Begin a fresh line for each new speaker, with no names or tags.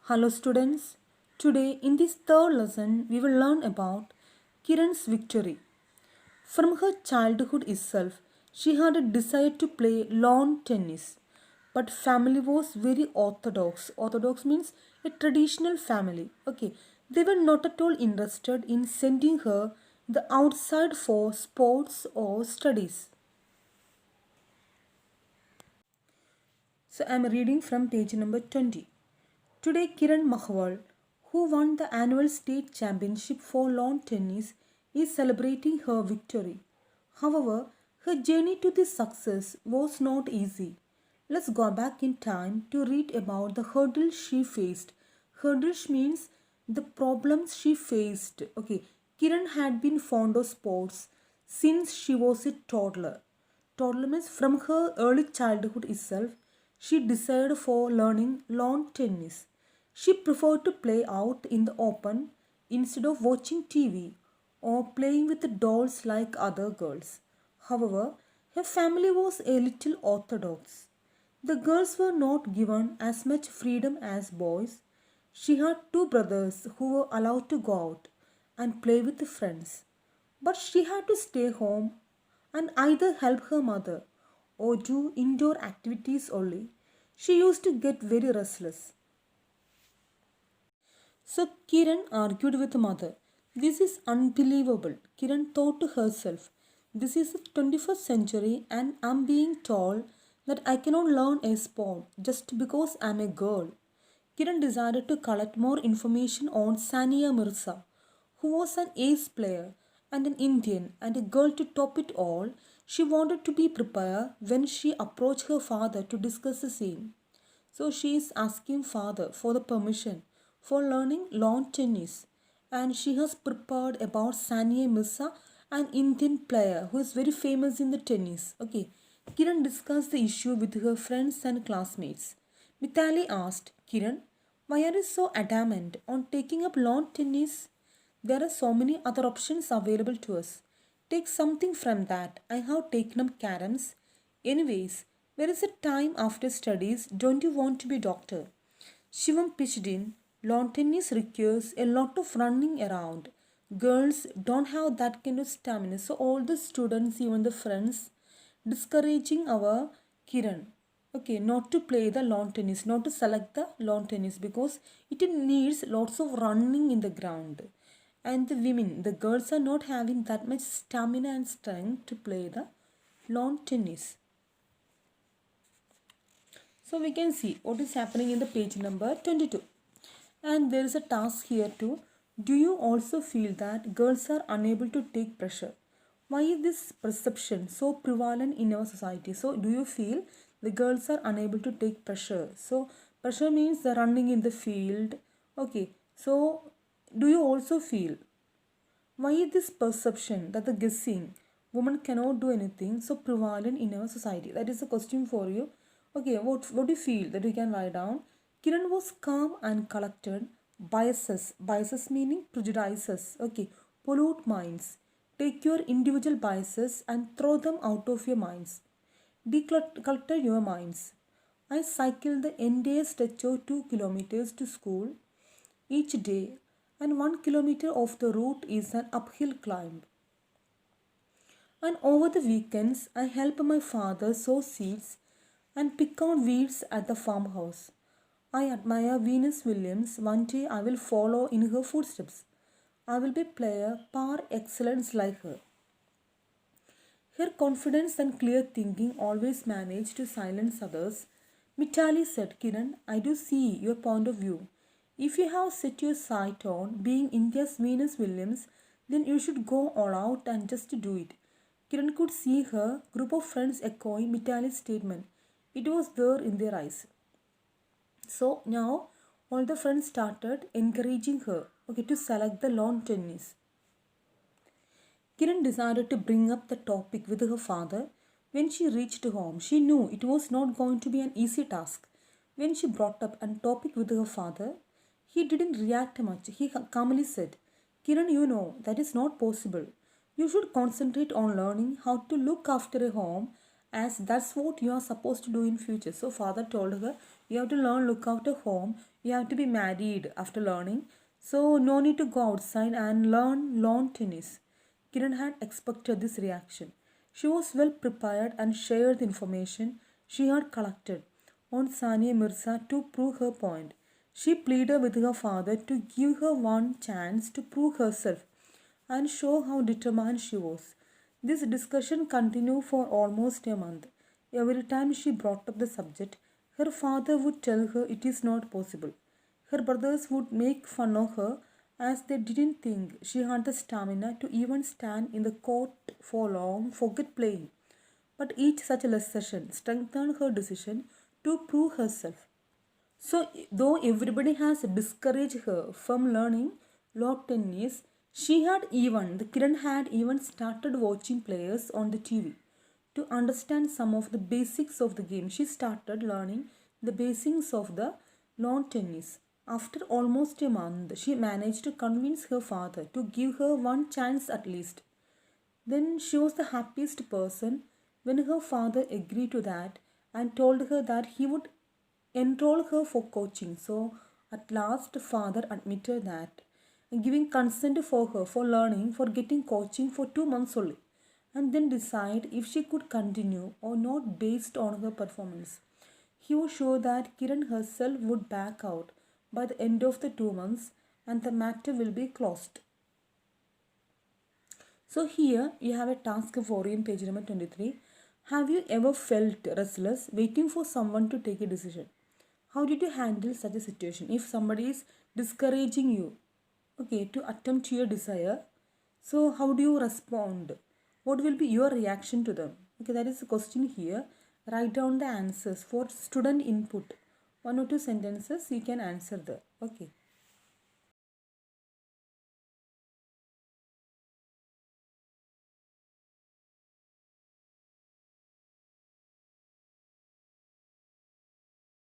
Hello students. Today in this third lesson we will learn about Kiran's victory. From her childhood itself, she had a desire to play lawn tennis. But family was very orthodox. Orthodox means a traditional family. Okay. They were not at all interested in sending her the outside for sports or studies. So I am reading from page number 20. Today, Kiran Mahwal, who won the annual state championship for lawn tennis, is celebrating her victory. However, her journey to this success was not easy. Let's go back in time to read about the hurdles she faced. Hurdles means the problems she faced. Okay, Kiran had been fond of sports since she was a toddler. Toddler means from her early childhood itself, she desired for learning lawn tennis. She preferred to play out in the open instead of watching TV or playing with the dolls like other girls. However, her family was a little orthodox. The girls were not given as much freedom as boys. She had two brothers who were allowed to go out and play with friends. But she had to stay home and either help her mother or do indoor activities only. She used to get very restless. So Kiran argued with mother. This is unbelievable. Kiran thought to herself, this is the 21st century and I'm being told that I cannot learn a sport just because I'm a girl. Kiran decided to collect more information on Sania Mirza, who was an ace player and an Indian and a girl to top it all. She wanted to be prepared when she approached her father to discuss the same. So she is asking father for the permission for learning lawn tennis, and she has prepared about Sania Mirza, an Indian player who is very famous in the tennis. Okay, Kiran discussed the issue with her friends and classmates. Mitali asked Kiran, "Why are you so adamant on taking up lawn tennis? There are so many other options available to us. Take something from that. I have taken up caroms. Anyways, where is the time after studies? Don't you want to be doctor?" Shivam pitched in. Lawn tennis requires a lot of running around. Girls don't have that kind of stamina. So all the students, even the friends, discouraging our Kiran. Okay, not to play the lawn tennis, not to select the lawn tennis because it needs lots of running in the ground. And the women, the girls are not having that much stamina and strength to play the lawn tennis. So we can see what is happening in the page number 22. And there is a task here too. Do you also feel that girls are unable to take pressure? Why is this perception so prevalent in our society? So do you feel the girls are unable to take pressure? So pressure means the running in the field. Okay. So do you also feel why is this perception that the guessing woman cannot do anything so prevalent in our society? That is a question for you. Okay, what do you feel that we can write down? Kiran was calm and collected. Biases meaning prejudices. Okay, pollute minds. Take your individual biases and throw them out of your minds. Declutter your minds. I cycle the entire stretch of 2 kilometers to school each day, and 1 kilometer of the route is an uphill climb. And over the weekends, I help my father sow seeds and pick out weeds at the farmhouse. I admire Venus Williams. One day I will follow in her footsteps. I will be player par excellence like her. Her confidence and clear thinking always manage to silence others. Mitali said, Kiran, I do see your point of view. If you have set your sight on being India's Venus Williams, then you should go all out and just do it. Kiran could see her group of friends echoing Mitali's statement. It was there in their eyes. So now all the friends started encouraging her, okay, to select the lawn tennis. Kiran decided to bring up the topic with her father. When she reached home, she knew it was not going to be an easy task. When she brought up a topic with her father, he didn't react much. He calmly said, Kiran, you know that is not possible. You should concentrate on learning how to look after a home as that's what you are supposed to do in future. So father told her, you have to learn look after home. we have to be married after learning. So no need to go outside and learn lawn tennis. Kiran had expected this reaction. She was well prepared and shared the information she had collected on Sania Mirza to prove her point. She pleaded with her father to give her one chance to prove herself and show how determined she was. This discussion continued for almost a month. Every time she brought up the subject, her father would tell her it is not possible. Her brothers would make fun of her as they didn't think she had the stamina to even stand in the court for long, forget playing. But each such session strengthened her decision to prove herself. So, though everybody has discouraged her from learning lawn tennis, the Kiran had even started watching players on the TV. To understand some of the basics of the game, she started learning the basics of the lawn tennis. After almost a month, she managed to convince her father to give her one chance at least. Then she was the happiest person when her father agreed to that and told her that he would enroll her for coaching. So at last father admitted that and giving consent for her for learning for getting coaching for 2 months only and then decide if she could continue or not based on her performance. He was sure that Kiran herself would back out by the end of the 2 months and the matter will be closed. So here you have a task for you in page number 23. Have you ever felt restless waiting for someone to take a decision? How did you handle such a situation? If somebody is discouraging you, okay, to attempt your desire, so how do you respond? What will be your reaction to them? Okay, that is the question here. Write down the answers for student input. 1 or 2 sentences you can answer there. Okay.